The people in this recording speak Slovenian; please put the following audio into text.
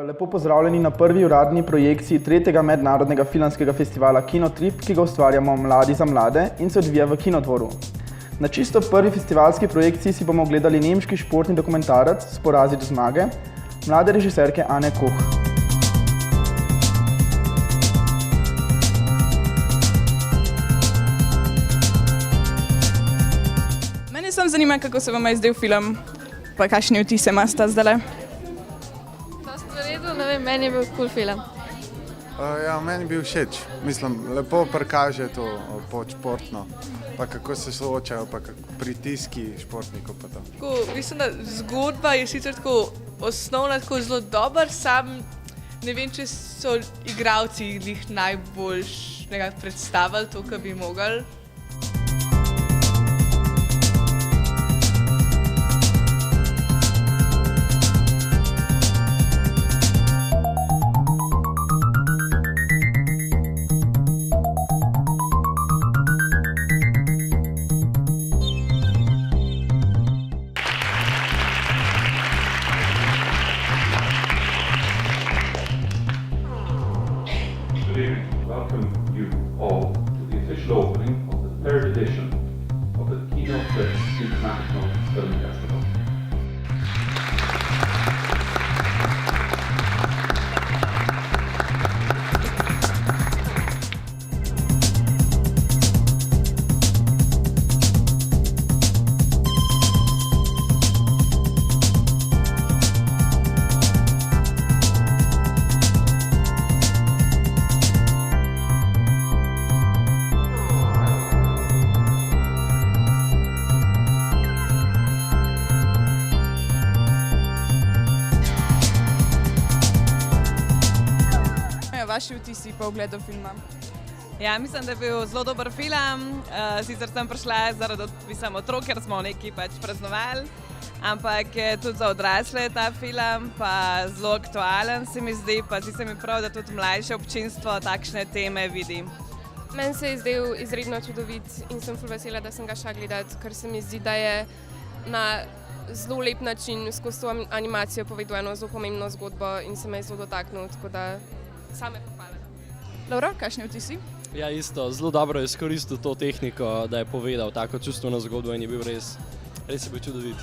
Lepo pozdravljeni na prvi uradni projekciji tretjega mednarodnega filmskega festivala Kinotrip, ki ga ustvarjamo Mladi za mlade in se odvija v Kinodvoru. Na čisto prvi festivalski projekciji si bomo ogledali nemški športni dokumentarec Sporazit zmage mlade režiserke Anne Koch. Mene samo zanima, kako se vam je zdel film, pa kakšni vtise imate zdajle? Meni je bil cool film. Meni je bil všeč. Mislim, lepo prikaže to športno, pa kako se soočajo, pa pritiski športnikov. Mislim, da zgodba je sicer tako osnovna, tako zelo dober, sam ne vem, če so igralci jih najbolj predstavili to, kar bi mogli. Welcome you all to the official opening of the third edition of the Kinotrip International Film Festival. Vaši vtisi po ogledu filma? Ja, mislim, da je bil zelo dober film. Sicer sem prišla zaradi otrok, ker smo nekaj praznovali, ampak je tudi za odrasle ta film, pa zelo aktualen se mi zdi, pa zdi se mi prav, da tudi mlajše občinstvo takšne teme vidi. Meni se je zdel izredno čudovit in sem ful vesela, da sem ga šla gledati, ker se mi zdi, da je na zelo lep način skozi to animacijo povedal eno zelo pomembno zgodbo in se me je zelo dotaknil, tako da same pohvale. Laura, kakšni vtisi? Ja, isto. Zelo dobro je izkoristil to tehniko, da je povedal tako čustveno zgodbo in je bil res je bil čudovit.